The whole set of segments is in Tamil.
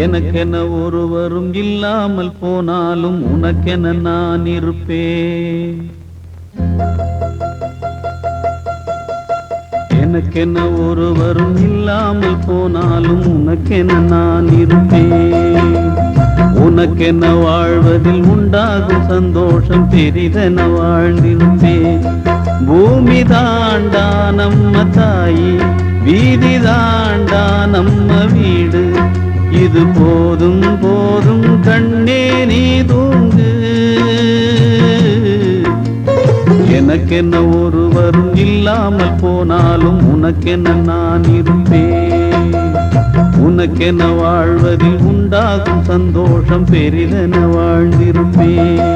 எனக்கென ஒருவரும் இல்லாமல் போனாலும் உனக்கென நான் இருப்பேன். எனக்கென ஒருவரும் இல்லாமல் போனாலும் உனக்கென நான் இருப்பேன். உனக்கென வாழ்வதில் உண்டாகும் சந்தோஷம் பெரிதென வாழ்ந்திருப்பேன். பூமி தாண்டா நம்ம தாயி, வீதி தாண்டா நம்ம வீடு. இது போதும் போதும் கண்ணே நீ தூங்கு. எனக்கென்ன ஒருவரும் இல்லாமல் போனாலும் உனக்கென்ன நான் இருப்பேன். உனக்கென வாழ்வதில் உண்டாகும் சந்தோஷம் பெரிதென வாழ்ந்திருப்பேன்.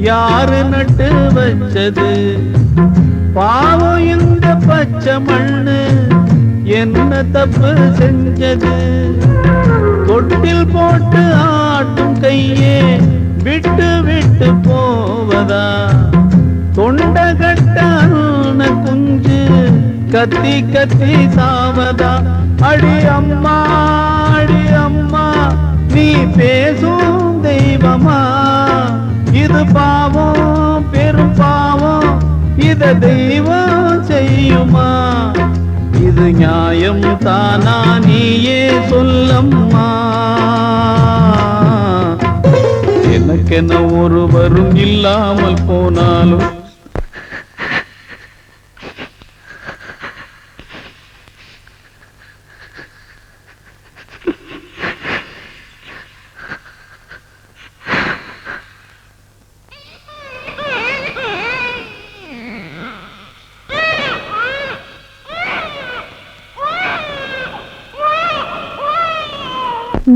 யாரு நட்டு வச்சது பாவம் இந்த பச்சை மண்ணு, என்ன தப்பு செஞ்சது? தொட்டில் போட்டு ஆட்டும் கையே விட்டு விட்டு போவதா? தொண்டை கட்டான குஞ்சு கத்தி கத்தி சாவதா? அடி அம்மா அடி அம்மா நீ பேசும் தெய்வமா? இது பாவம் பெரும் பாவம், இத தெய்வம் செய்யுமா? இது நியாயம் தானா நீயே சொல்லம்மா. எனக்கென ஒருவரும் இல்லாமல் போனாலும்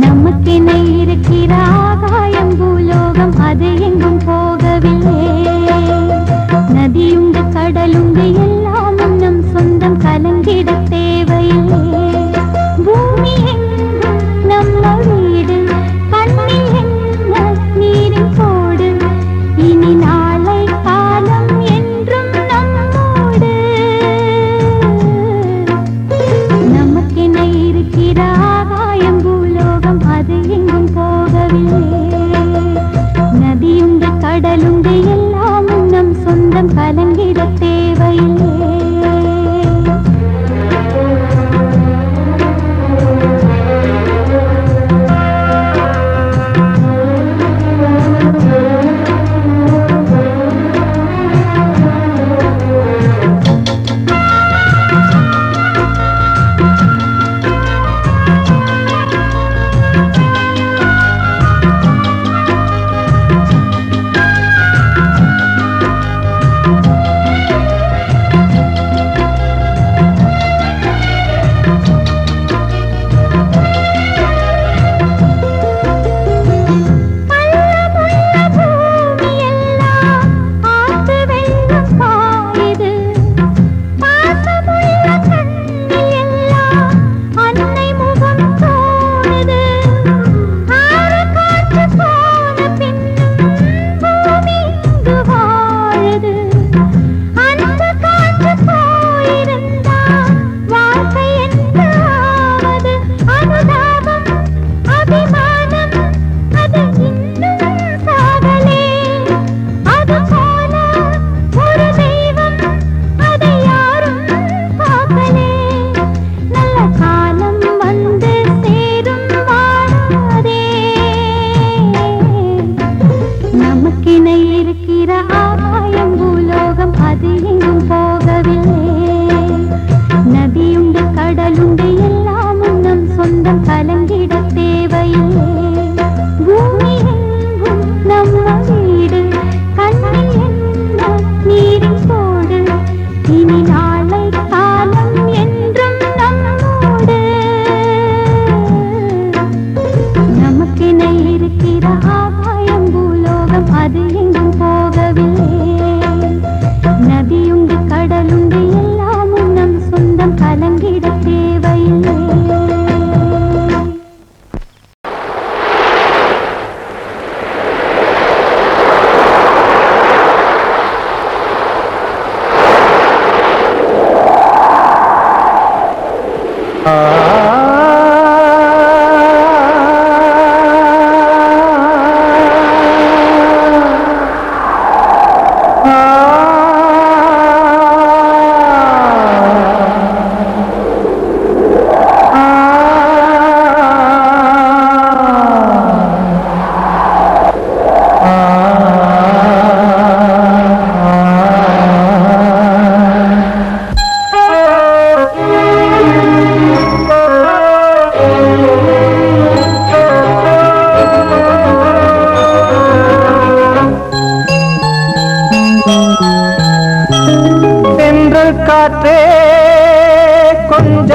நமக்கென இருக்கிற ஆகாயம் பூலோகம் அது எங்கும் போகவில்லை. நதியுண்டு கடலுண்டு எல்லாமும் நம் சொந்தம், கலங்கிட தேவையில்லை. பூமி எங்கும் நம்ம வீடு, கண்ணில் என்ன நீரின் போடு. இனி நாளை காலம் என்றும் நம்மோடு. நமக்கென இருக்கிற ஆகாயம் பூலோகம் அது எங்கும் போகவில்லை. நதியுண்டு கடலுண்டு எல்லாமும் நம் சொந்தம், கலங்கிட தேவையில்லை.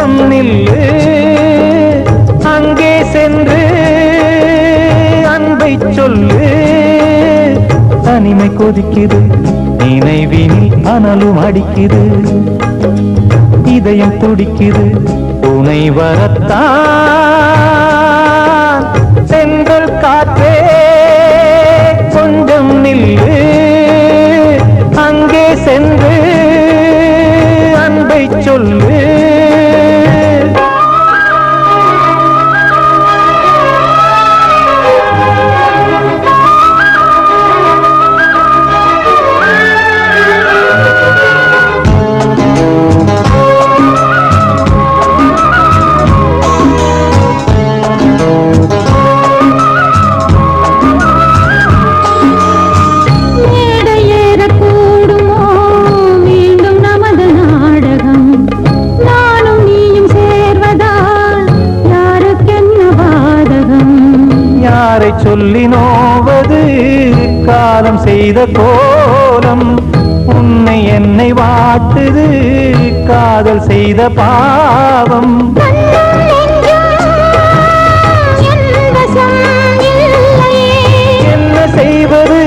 கொஞ்சம் நில்லு அங்கே சென்று அன்பை சொல்லு தனிமை கொதிக்குது நினைவினில் அனலும் அடிக்குது இதயம் துடிக்குது துணை வரத்தான் சென்றல் காற்றே கொஞ்சம் நில்லு அங்கே சென்று அன்பை சொல்லு சொல்லி நோவது காலம் செய்த கோலம் உன்னை என்னை வாட்டுது காதல் செய்த பாவம் என்ன செய்வது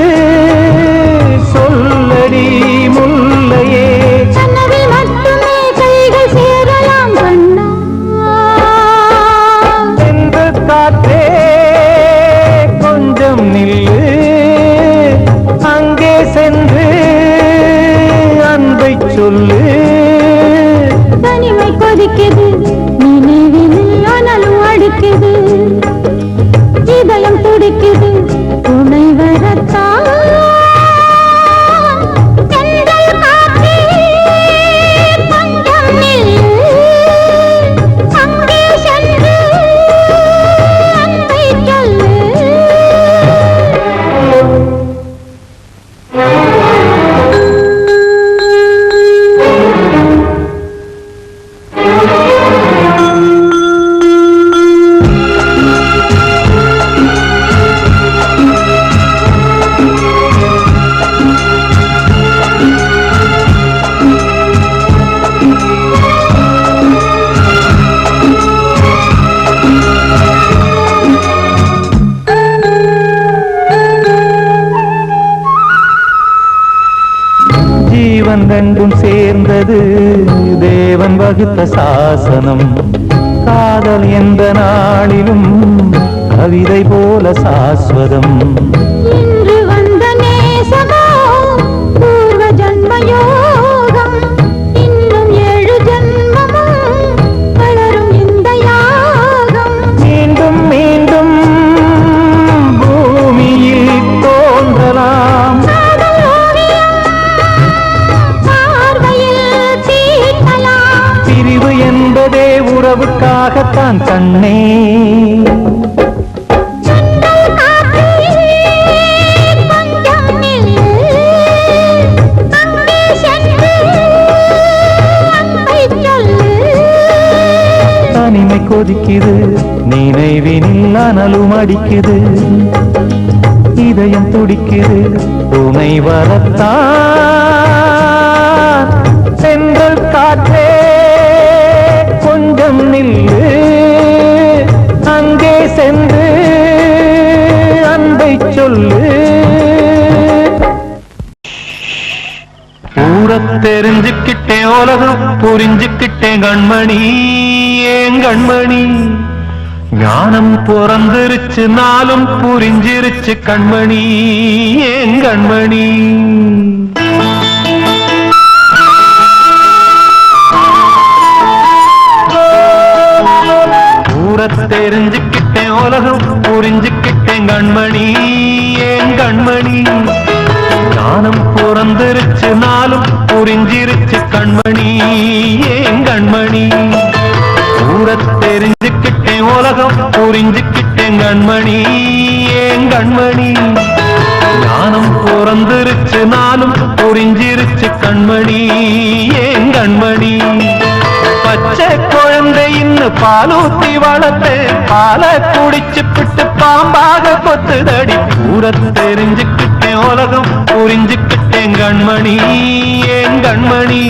சொல்லடி முல்லையே சென்று காற்றே கொஞ்சம் நில்லு அங்கே சென்று அன்பை சொல்லு தனிமை கொதிக்குது நினைவில் அனலும் அடிக்குது இதயம் துடிக்குது துணை வரத்தான் ரெண்டும் சேர்ந்தது தேவன் வகுத்த சாசனம் காதல் எந்த நாளிலும் கவிதை போல சாஸ்வதம் இன்று வந்த நேசமோ பூர்வ ஜன்ம யோகம் இன்னும் 7 ஜன்மமும் வளரும் இந்த யாகம் மீண்டும் மீண்டும் பூமியில் தோன்றலாம் பிரிவு என்பதே உறவுக்காகத்தான் கண்ணே தனிமை கொதிக்குது நினைவினில் அனலும் அடிக்குது இதயம் துடிக்குது துணை வரத்தான் சென்றல் காற்றே கொஞ்சம் நில்லு அங்கே சென்று அன்பை சொல்லு ஊரத் தெரிஞ்சுக்கிட்டேன் உலகம் புரிஞ்சுக்கிட்டேன் கண்மணி ஏன் கண்மணி ஞானம் பிறந்திருச்சு நாளும் புரிஞ்சிருச்சு கண்மணி ஏன் கண்மணி தெரிஞ்சுக்கிட்டேன் உலகம் புரிஞ்சுக்கிட்டேன் கண்மணி ஏன் கண்மணி ஞானம் பிறந்திருச்சு நாளும் புரிஞ்சிருச்சு கண்மணி ஏன் கண்மணி ஊரத் தெரிஞ்சுக்கிட்டேன் உலகம் புரிஞ்சுக்கிட்டேன் கண்மணி ஏன் கண்மணி ஞானம் பிறந்திருச்சு நாளும் புரிஞ்சிருச்சு கண்மணி ஏன் கண்மணி பச்சை குழந்தை இன்னும் பாலூத்தி வளர்த்து பாலை குடிச்சு பிட்டு பாம்பாக கொத்துதடி ஊரத் தெரிஞ்சுக்கிட்டேன் உலகம் புரிஞ்சுக்கிட்டேன் கண்மணி ஏன் கண்மணி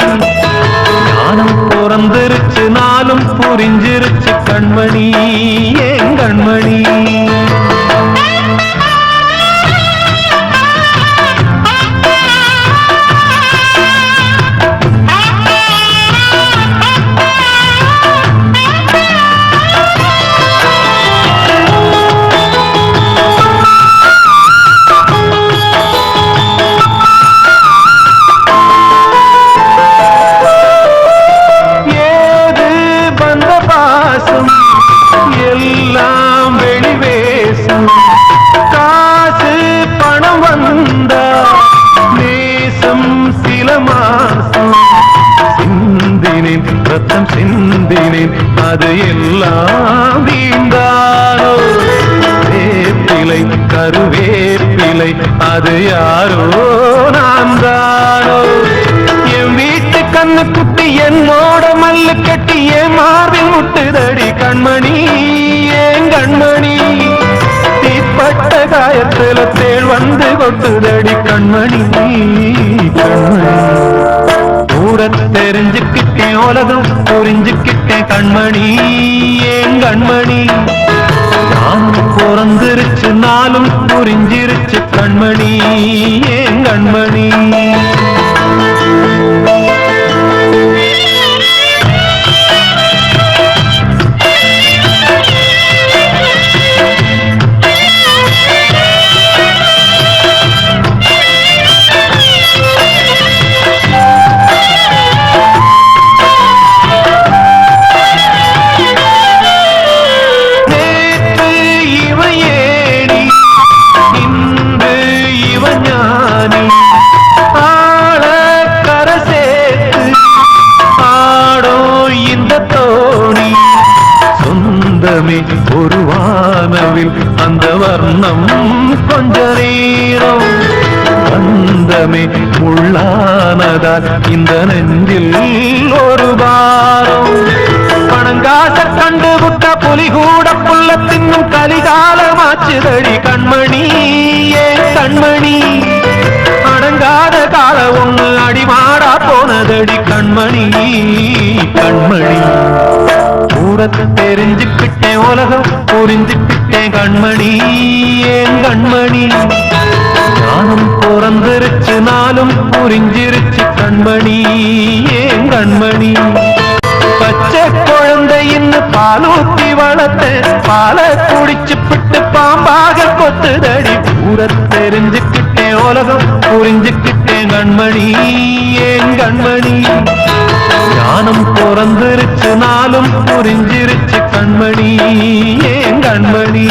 ஞானம் பிறந்திருச்சு நாளும் புரிஞ்சிருச்சு கண்மணி ஏன் கண்மணி எல்லாம் வெளிவேசும் காசு பணம் வந்தா நேசம் சில மாசம் சிந்தினேன் ரத்தம் சிந்தினேன் அது எல்லாம் வீண்டானோ வேப்பிலை கருவேப்பிலை அது யாரோ நான் தானோ என் வீட்டு கண்ணு குட்டி என்னோட மல்லு கட்டி என் மார்பில் முட்டுதடி கண்மணி ஏன் கண்மணி தீப்பட்ட காயத்துல தேள் வந்து கொட்டுதடி கண்மணி கண்மணி ஊர தெரிஞ்சுக்கிட்டேன் உலகம் புரிஞ்சுக்கிட்டேன் கண்மணி ஏன் கண்மணி நான் பிறந்திருச்சு நாளும் புரிஞ்சிருச்சு கண்மணி ஏன் கண்மணி ஒரு வானவில் அந்த வர்ணம் கொஞ்ச நேரம் வந்தமே முள்ளானதால் இந்த நெஞ்சில் ஒரு பாரம் பணங்காச கண்டு விட்ட புலி கூட புல்ல தின்னும் கலிகாலமாச்சுதடி கண்மணி ஏன் கண்மணி அடங்காத கால ஒண்ணு அடிமாடா போனதடி கண்மணி கண்மணி ஊரத்தை தெரிஞ்சுக்கிட்டேன் உலகம் புரிஞ்சுக்கிட்டேன் கண்மணி ஏன் கண்மணி நானும் பிறந்திருச்சு நாளும் புரிஞ்சிருச்சு கண்மணி ஏன் கண்மணி பச்சை குழந்தையின்னு பாலூத்தி வளர்த்த பால குடிச்சு பிட்டு பாம்பாக கொத்துதடி ஊரத்தை தெரிஞ்சுக்கிட்டேன் உலகம் புரிஞ்சுக்கிட்டேன் கண்மணி ஏன் கண்மணி ஞானம் பிறந்திருச்சு நாளும் புரிஞ்சிருச்சு கண்மணி ஏன் கண்மணி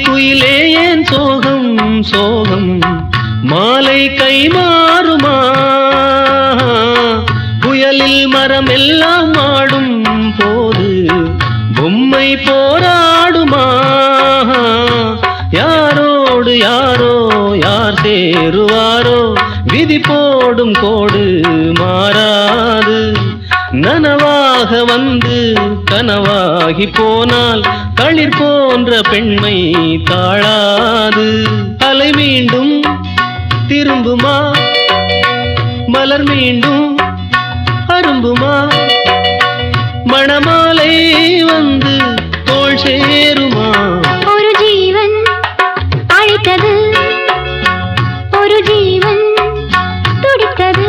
குயிலே ஏன் சோகம் சோகம் மாலை கை மாறுமா புயலில் மரம் எல்லாம் ஆடும் போது பொம்மை போராடுமா யாரோடு யாரோ யார் சேருவாரோ விதி போடும் கோடு மாறாது நனவாக வந்து கனவாகி போனால் களிர் போன்ற பெண்மை தாழாது அலை மீண்டும் திரும்புமா மலர் மீண்டும் அரும்புமா மணமாலை வந்து தோள் சேருமா ஒரு ஜீவன் அழைத்தது ஒரு ஜீவன் துடித்தது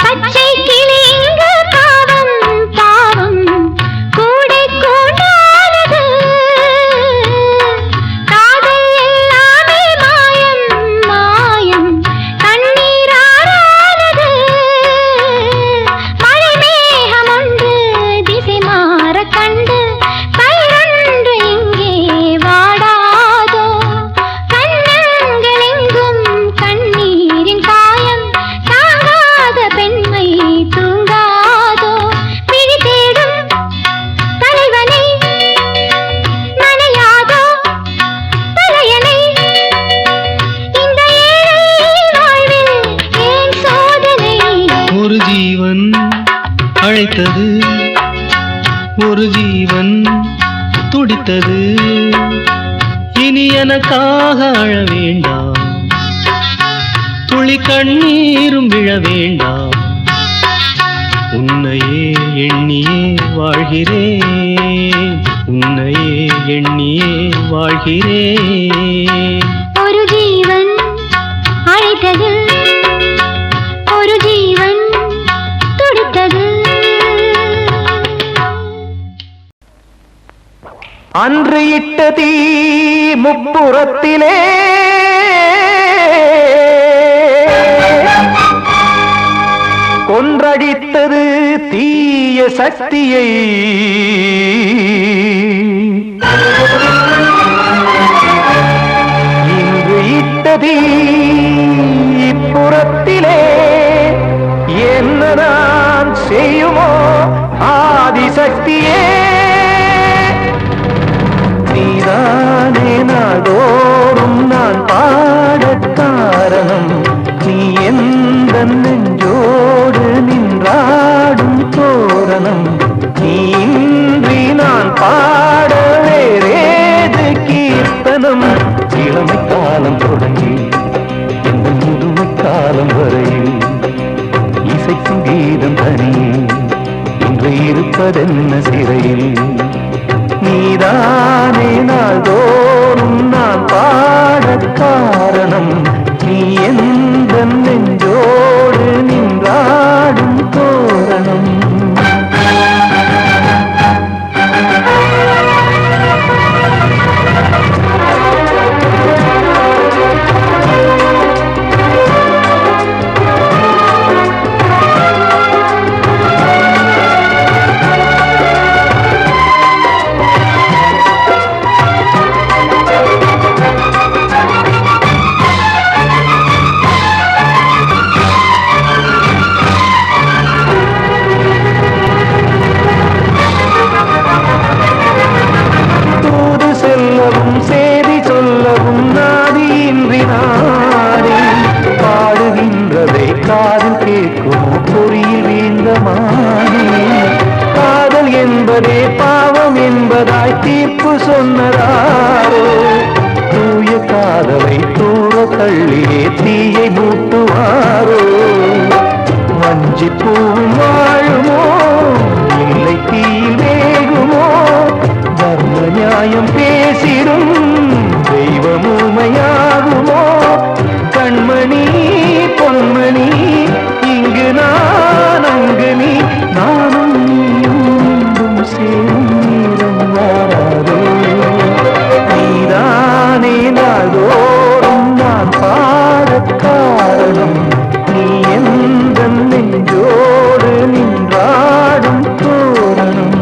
பச்சை கிளி இங்கு பாவம் பாவம் கூடை கூடானது காதல் எல்லாமே மாயம் மாயம் கண்ணீரானது மழை மேகம் ஒன்று திசை மாற கண்டு பயிரொன்று இங்கே வாடாதோ கண்ணங்கள் எங்கும் கண்ணீரின் காயம் தாங்காத பெண்மை தூங்காதோ பிழி தேடும் தலைவனை நனையாதோ தலையணை இந்த ஏழை வாழ்வில் ஏன் சோதனை ஒரு ஜீவன் அழைத்தது ஒரு ஜீவன் துடித்தது இனி எனக்காக அழ வேண்டாம் துளி கண்ணீரும் விழ வேண்டாம் உன்னையே எண்ணியே வாழ்கிறேன் உன்னையே எண்ணியே வாழ்கிறேன் ஒரு ஜீவன் அழைத்தது வச்சதில் ஒரு ஜீவன் துடித்தது. அன்று இட்ட தீ முப்புறத்திலே கொன்றடித்தது தீய சக்தியை. இன்று இட்ட தீ இப்புறத்திலே என்ன நான் செய்யுமோ ஆதிசக்தியே. நீதானே நாடோறும் நான் பாடக் காரணம், நீ எந்த நெஞ்சோடு நின்றாடும் தோரணம். நீ இன்றி நான் பாட வேறேது கீர்த்தனம். இளமை காலம் தொடங்கி இந்த முதுமை காலம் வரையில் இசைக்கும் கீதம் தனியே இன்று இருப்பதென்ன சிறையில். நீதானே நாள்தோறும் நான் பாடக் காரணம், நீ எந்த நெஞ்சோடு நின்றாடும் தோரணம். காதல் என்பதே பாவம் என்பதாய் தீர்ப்பு சொன்னதாரோ. தூய காதலை தூர தள்ளியே தீயை மூட்டுவாரோ. வஞ்சிப்பூவும் வாழுமோ இல்லை தீயில் வேகுமோ. தர்ம நியாயம் பேசிடும் தெய்வம் ஊமையாகுமோ. கண்மணி பொன்மணி இங்கு நான் அங்கு நீ, நானும் நீயும் சேரும் நேரம் வாராதோ. நீதானே நாள்தோறும் நான் பாடக் காரணம், நீ எந்த நெஞ்சோடு நின்றாடும் தோரணம்.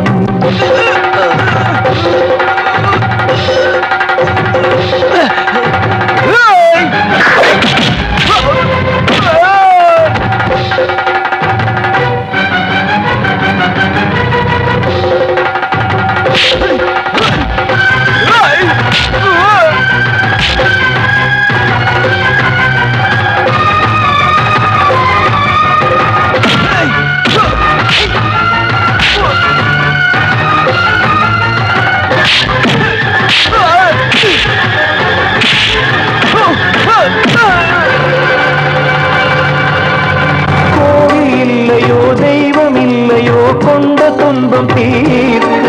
கொண்ட துன்பம் தீர்க்க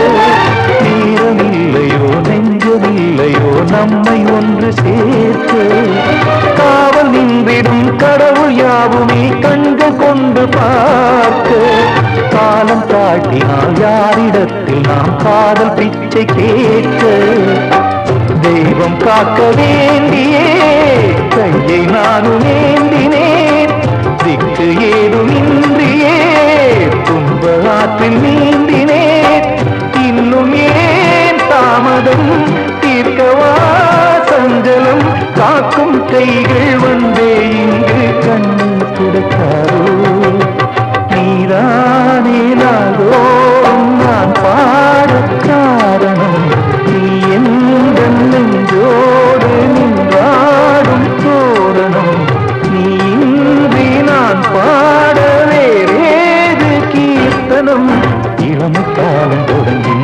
நேரமில்லையோ நெஞ்சமில்லையோ நம்மை ஒன்று சேர்க்க. காவல் நின்றிடும் கடவுள் யாவுமே கண்கள் கொண்டு பார்க்க. காலம் காட்டினால் யாரிடத்தில் நாம் காதல் பிச்சை கேட்க. தெய்வம் காக்க வேண்டியே கையை நானும் ஏந்தினேன். திக்கு ஏதுமின்றியே துன்ப ஆற்றில் நீந்தினேன். இன்னும் ஏன் தாமதம் தீர்க்கவா சஞ்சலம். காக்கும் கைகள் வந்தே இங்கு கண்ணீர் துடைக்காரோ. நீதானே நாள்தோறும் நான் பாடக் காரணம், நீ எந்த நெஞ்சோடு நின்றாடும் தோரணம். நீ இன்றி நான் பாட வேறேது கீர்த்தனம். இளமை காலம் தொடங்கி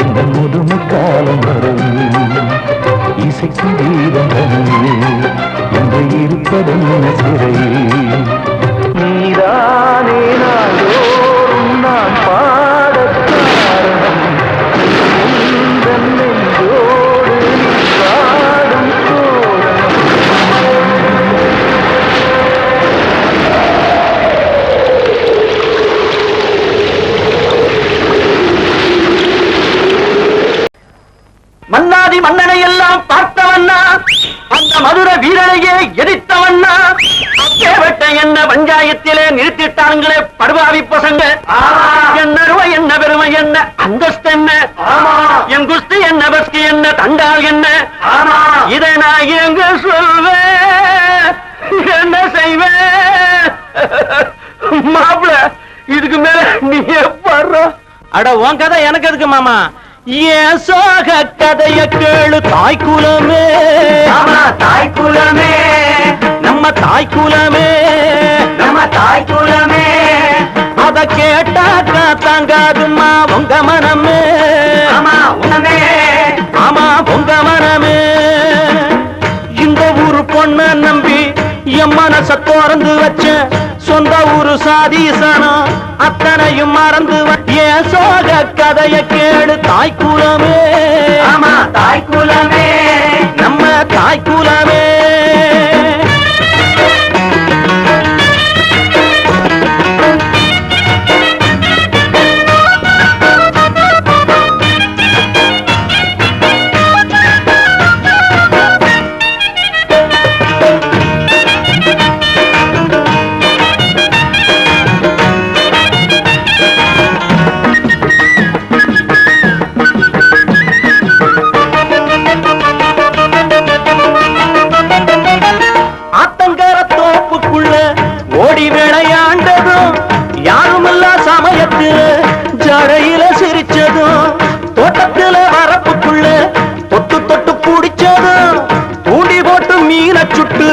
இந்த முதுமை காலம் வரையில் இசைக்கும் கீதம் தனியே என்று இருப்பதென்ன சிறையில். நீதானே நாள்தோறும் நான் பாடக் காரணம், எந்த நெஞ்சோடு நின்றாடும் தோரணம். என்ன பஞ்சாயத்திலே நிறுத்திட்டாங்களே படுபாவி பசங்க. என்ன ரூபாய் என்ன பெருமை என்ன அந்தஸ்து என்ன என் குஸ்தி என்ன பஸ்கி என்ன தண்டால் என்ன இதை நான் எங்க சொல்வேன் என்ன செய்வேன் மாப்பிள இதுக்கு மேல நீ பாடுற. அட உன் கதை எனக்கு எதுக்கு மாமா? ஏன் சோக கதைய கேளு தாய்க்குலமே. தாய்க்குலமே நம்ம தாய்க்குலமே நம்ம தாய்க்குலமே. அத கேட்டாக்கா தாங்காதுமா உங்க மனமே. ஆமா உனமே ஆமா உங்க மனமே. இந்த ஊரு பொண்ண நம்பி என் மனச திறந்து வச்ச சொந்த ஊரு சாதீசனம் அத்தனையும் மறந்து ஏன் சோக கதைய கேடு தாய்க்குலமே. ஆமா தாய்க்குலமே நம்ம தாய்க்குலமே. ஓடி விளையாண்டதும் யாருமில்லா சமயத்தில் ஜடையில சிரிச்சதும் தோட்டத்தில் வரப்புக்குள்ள தொட்டு தொட்டு பிடிச்சதும் தூண்டி போட்டு மீன சுட்டு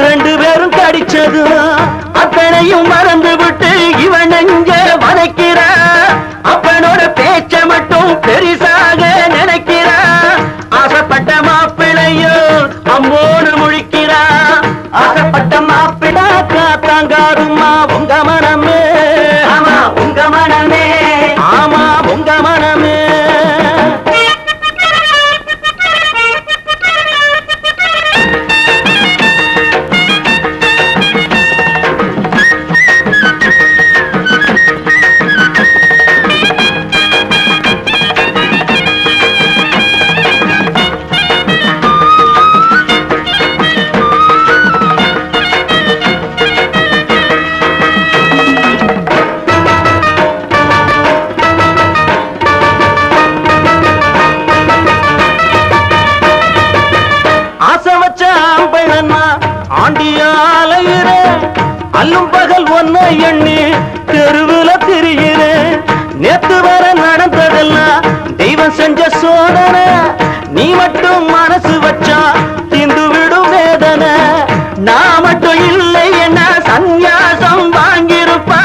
2 பேரும் கடிச்சதும் அப்பனையும் மறந்து விட்டு இவன் நெஞ்ச வதைக்கிற. அப்பனோட பேச்ச மட்டும் பெரிசாக நினைக்கிற. ஆசைப்பட்ட மாப்பிளையோ அம்மோடு முழிக்கிறா. ஆசைப்பட்ட மாப்பிளா காத்தாங்காருமா உங்க மனமே. ஆமா உங்க மனமே ஆமா உங்க மனமே. ஆண்டியாலையிற அல்லும் பகல் ஒன்ன எண்ணி தெருவுல திரிகிறேன். நேத்து வர நடந்ததெல்லாம் தெய்வம் செஞ்ச சோதனை. நீ மட்டும் மனசு வச்சா தீந்து விடும் வேதனை. நான் மட்டும் இல்லை என்ன சந்நியாசம் வாங்கியிருப்பா.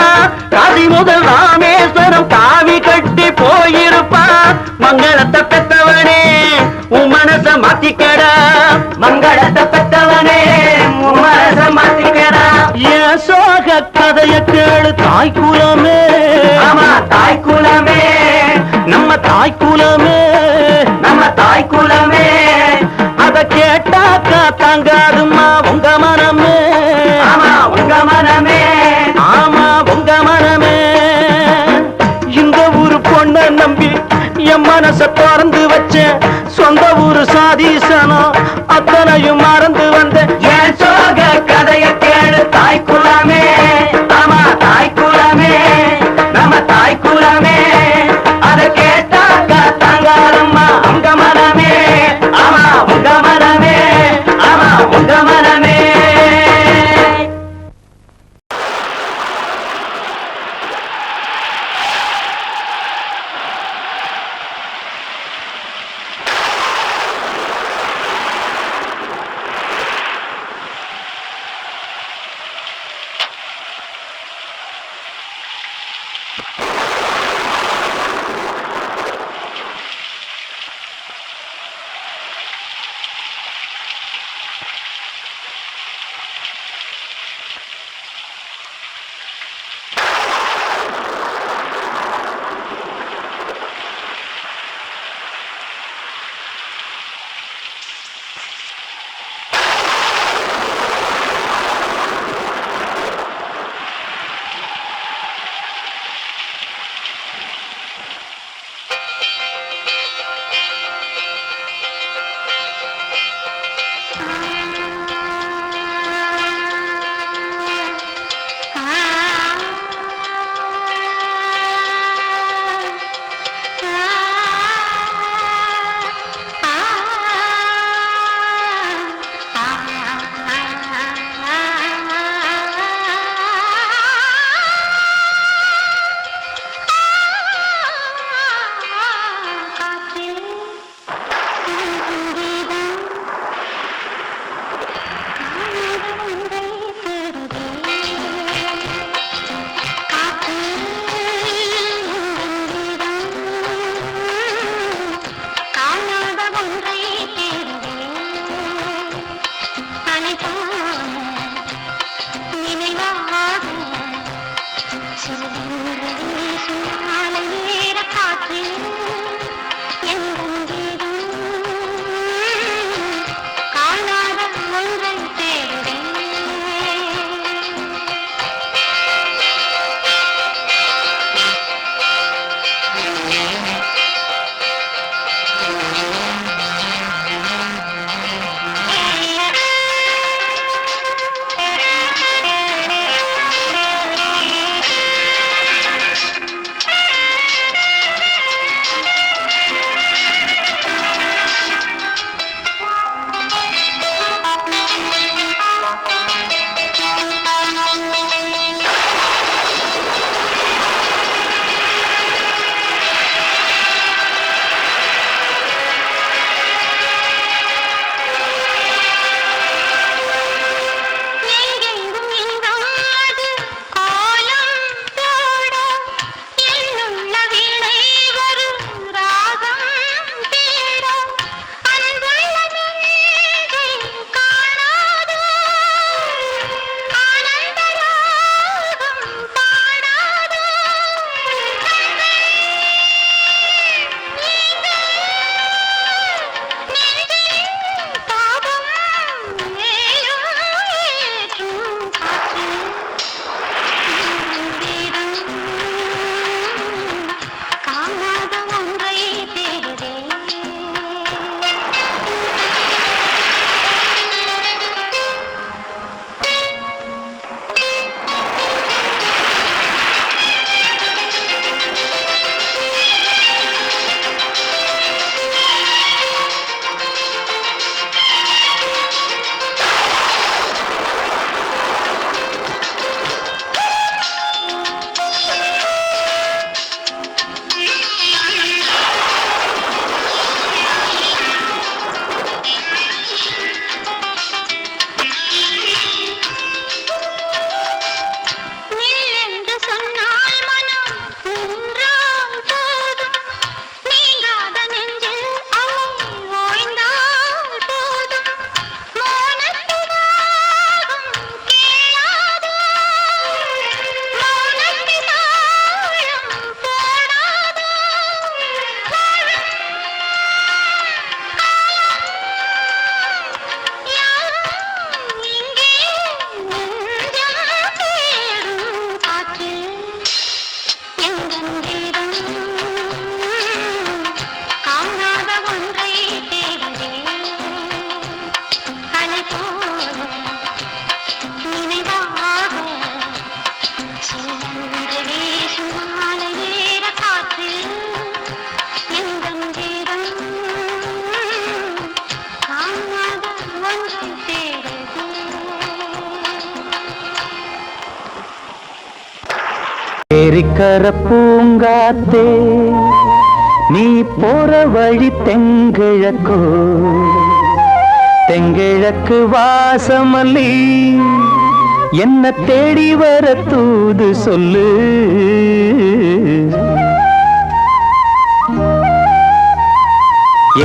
காசி முதல் ராமேஸ்வரம் காவி கட்டி போயிருப்பா. மங்களத்தை பெத்தவனே உன் மனச மாத்திக்கடா. மங்களத்தை பெத்தவனே உன் மனச மாத்திக்கடா. ஏன் சோக கதைய கேளு தாய்க்குலமே. ஆமா தாய்க்குலமே நம்ம தாய்க்குலமே நம்ம தாய்க்குலமே. அத கேட்டாக்கா தாங்காதுமா உங்க மனமே. ஆமா உங்க மனமே ஆமா உங்க மனமே. இந்த ஊரு பொண்ண நம்பி என் மனச திறந்து வச்ச சொந்த ஊரு சாதீசனம் அத்தனையும் மறந்து வந்த. ஏன் சோக கதைய கேளு தாய்க்குலமே. ஆமா தாய்க்குலமே நம்ம தாய்க்குலமே. அத கேட்டாக்க தாங்காதம்மா உங்க மனமே. ஆமா உங்க மனமே ஆமா உங்க மனமே. ஏரிக்கர பூங்காத்தே நீ போற வழி தெங்கிழக்கோ தெங்கிழக்கு வாசமல்லி என்ன தேடி வர தூது சொல்லு.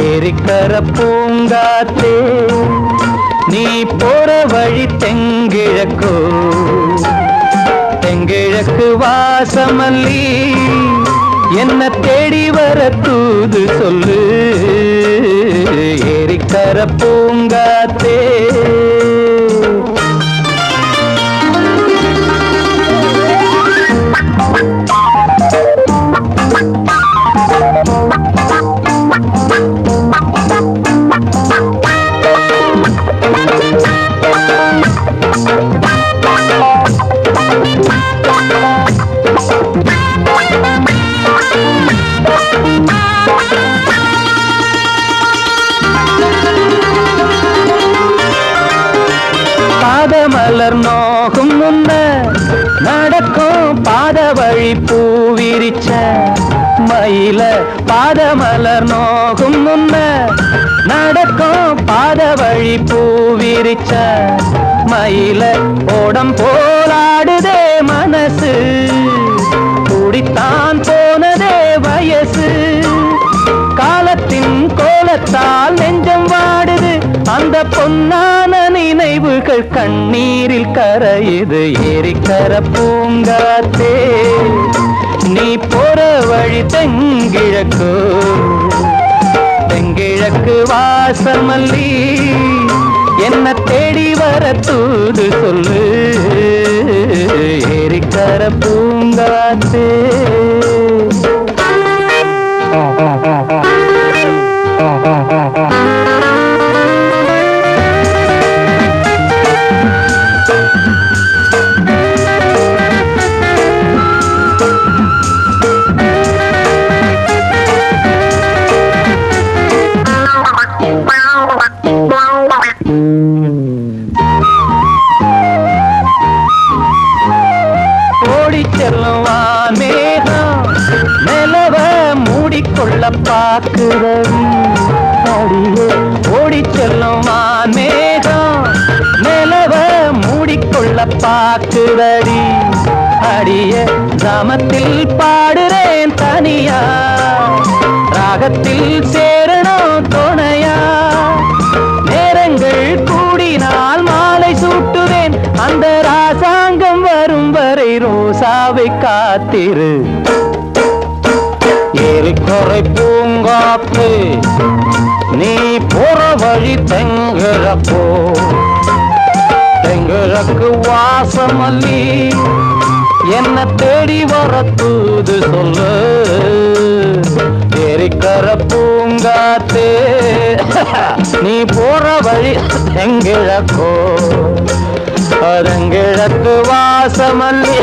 ஏரிக்கர பூங்காத்தே நீ போற வழி தெங்கிழக்கோ தெங்கிழக்கு வாசமல்லி என்ன தேடி வர தூது சொல்லு. ஏரிக்கர பூங்காத்தே பாதமலர் நோகும் முன்ன நடக்கும் பாத வழி பூவிரிச்ச மயில பாதமலர் நோகும் முன்ன நடக்கும் பாத வழி பூவிரிச்ச மயில ஓடம் போலாடுதே மனசு குடித்தான் போனதே வயசு காலத்தின் கோலத்தால் நெஞ்சம் வாடுது அந்த பொன்னான நினைவுகள் கண்ணீரில் கரையுது. ஏரிக்கர பூங்காத்தே நீ போற வழி தெங்கிழக்கு தெங்கிழக்கு வாசமல்லி என்ன தேடி வர தூது சொல்லு. ஏரிக்கர பூங்காத்தே செல்லுவான் மேகம் நிலவ மூடிக்கொள்ள பாக்குறவி அடியே ஓடி செல்லுவான் மேகம் நிலவ மூடிக்கொள்ள பாக்குறடி அடிய கிராமத்தில் பாடுறேன் தனியா ராகத்தில் சேரணும் துணையா நேரங்கள் கூடினால் மாலை சூட்டுவேன் அந்த ராசாங்கம் வரும் வரை ரோசாவை காத்திரு. ஏரிக்கரை பூங்காத்து நீ போற வழி தெங்கிழக்கோ தெங்கிழக்கு வாசமல்லி என்ன தேடி வர தூது சொல்லு. ஏரிக்கர பூங்காத்தே நீ போற வழி தெங்கிழக்கோ தெங்கிழக்கு வாசமல்லி.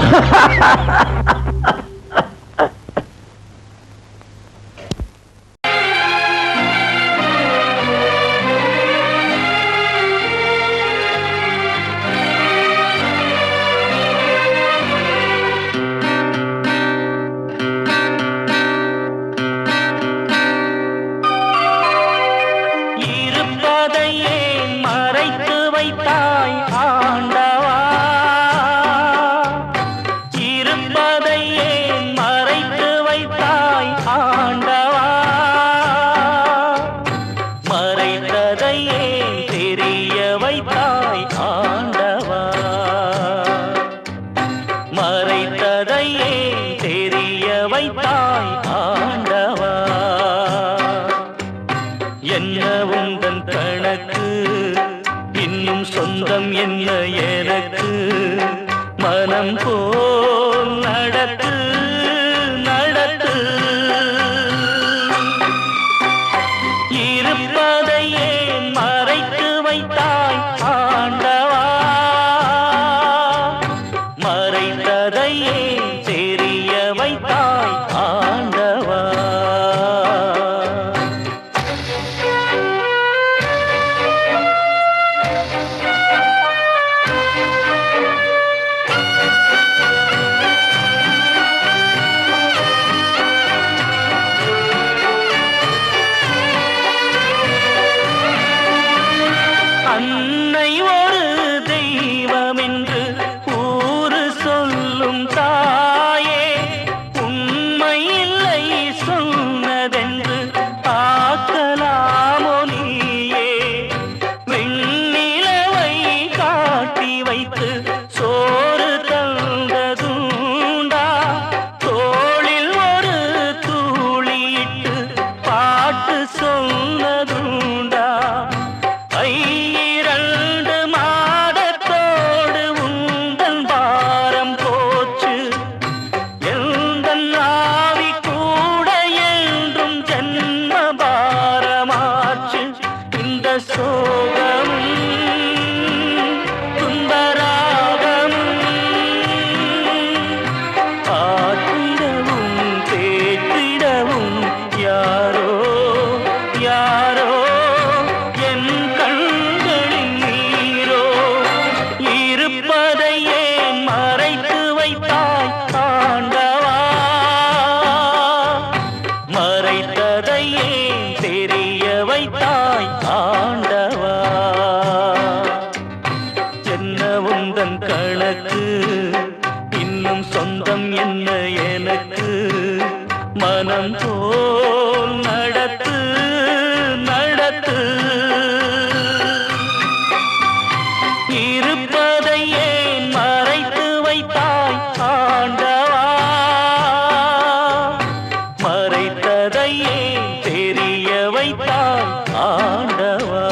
கணக்கு இன்னும் சொந்தம் என்ன எனக்கு மனம் போல் நடத்து நடத்து இருப்பதை ஏன் மறைத்து வைத்தாய் ஆண்டவா மறைத்ததை ஏன் தெரிய வைத்தாய் ஆண்டவா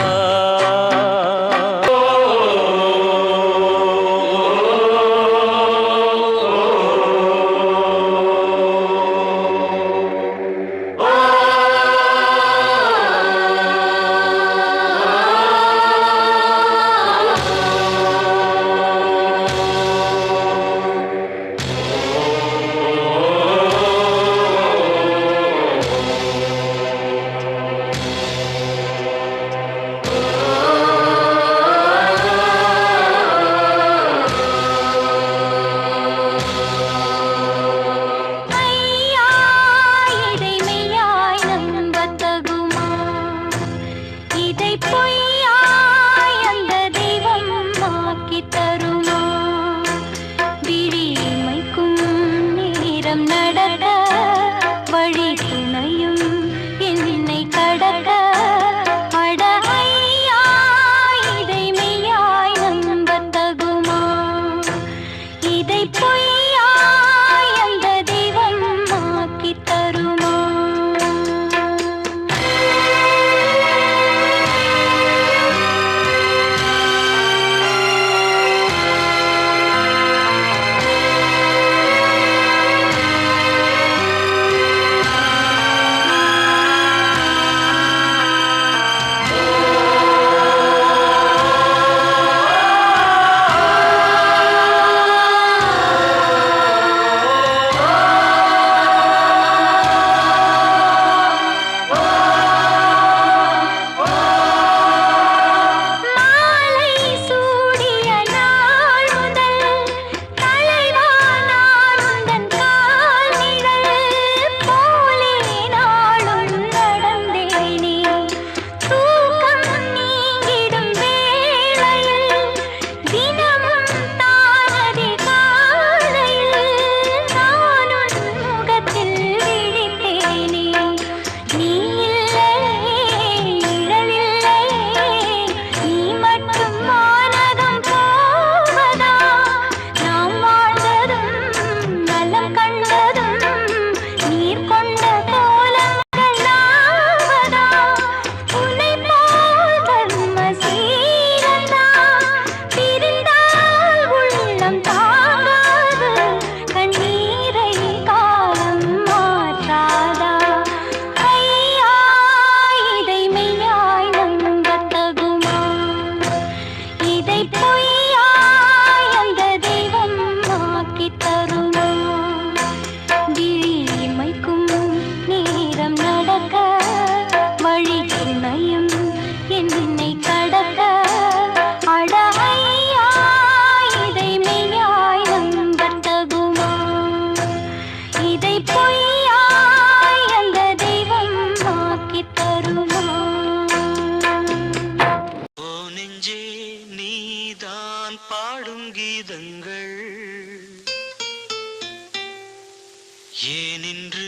ஏனின்று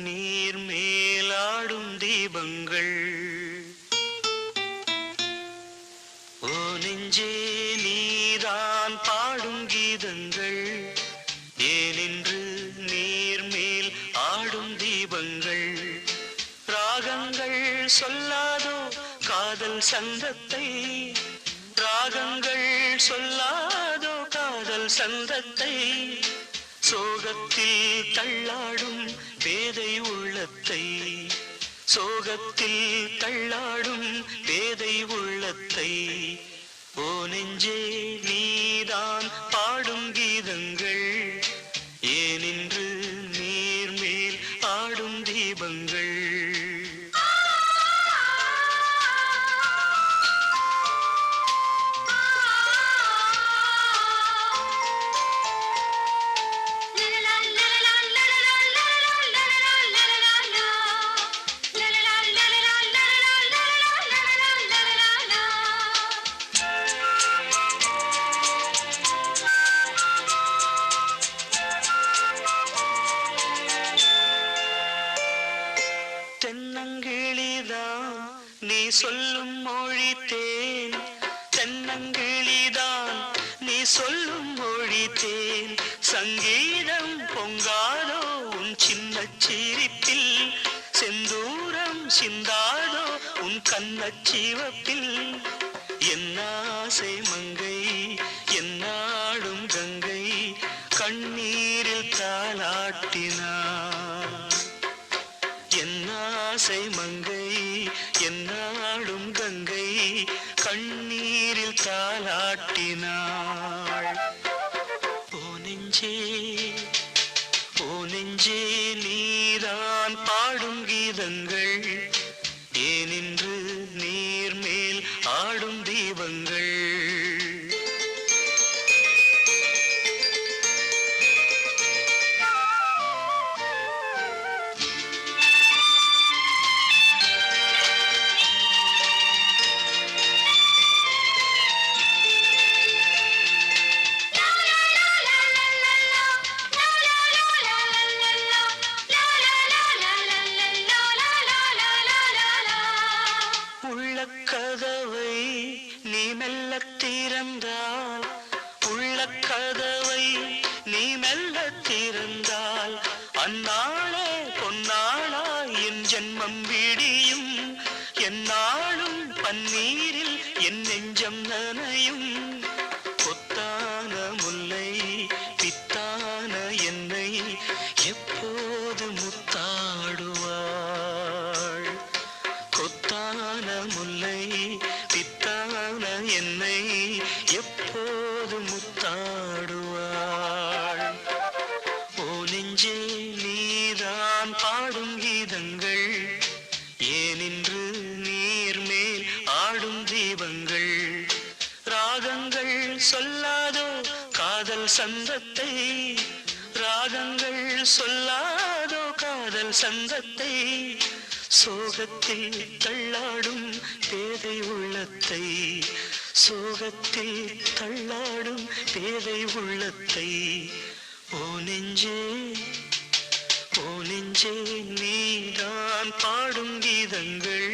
நீர் மேலாடும் தீபங்கள் ஓ நெஞ்சே நீதான் பாடும் கீதங்கள் ஏனின்று நீர் மேல் ஆடும் தீபங்கள் ராகங்கள் சொல்லாதோ காதல் சந்தத்தை ராகங்கள் சொல்லாதோ காதல் சந்தத்தை சோகத்தில் தள்ளாடும் பேதை உள்ளத்தை சோகத்தில் தள்ளாடும் பேதை உள்ளத்தை ஓ நெஞ்சே நீதான் பாடும் கீதங்கள் ஏனின்று நீர் மேல் ஆடும் தீபங்கள் வைத்தேன் சங்கீதம் பொங்காதோ உன் சின்ன சிரிப்பில் செந்தூரம் சிந்தாதோ உன் கண்ணச் சிவப்பில் என் ஆசை மங்கை என்னாடும் கங்கை கண்ணீரில் தாளாட்டினார் என் ஆசை மங்கை என்னாடும் கங்கை கண்ணீரில் தாளாட்டினாள் ஓ நெஞ்சே நீதான் பாடும் கீதங்கள் ஏனின்று நீர் மேல் ஆடும் தீபங்கள் உள்ளக்கதவை நீ மெல்லத் திறந்தால் உள்ளக்கதவை நீ மெல்லத் திறந்தால் அந்நாளே பொன்னாளா என் ஜென்மம் விடியும் எந்நாளும் பன்னீரில் என் நெஞ்சம் நனையும் கொத்தான முல்லை பித்தான என்னை எப்போது முத்தாடுவாள் கொத்தான முல்லை பித்தான என்னை எப்போது முத்தாடுவாள் ஓ நெஞ்சே நீதான் பாடும் கீதங்கள் ஏனின்று நீர் மேல் ஆடும் தீபங்கள் ராகங்கள் சொல்லாதோ காதல் சந்தத்தை ராகங்கள் சொல்லாதோ காதல் சந்தத்தை சோகத்தில் தள்ளாடும் பேதை உள்ளத்தை சோகத்தில் தள்ளாடும் பேதை உள்ளத்தை ஓ நெஞ்சே நீதான் பாடும் கீதங்கள்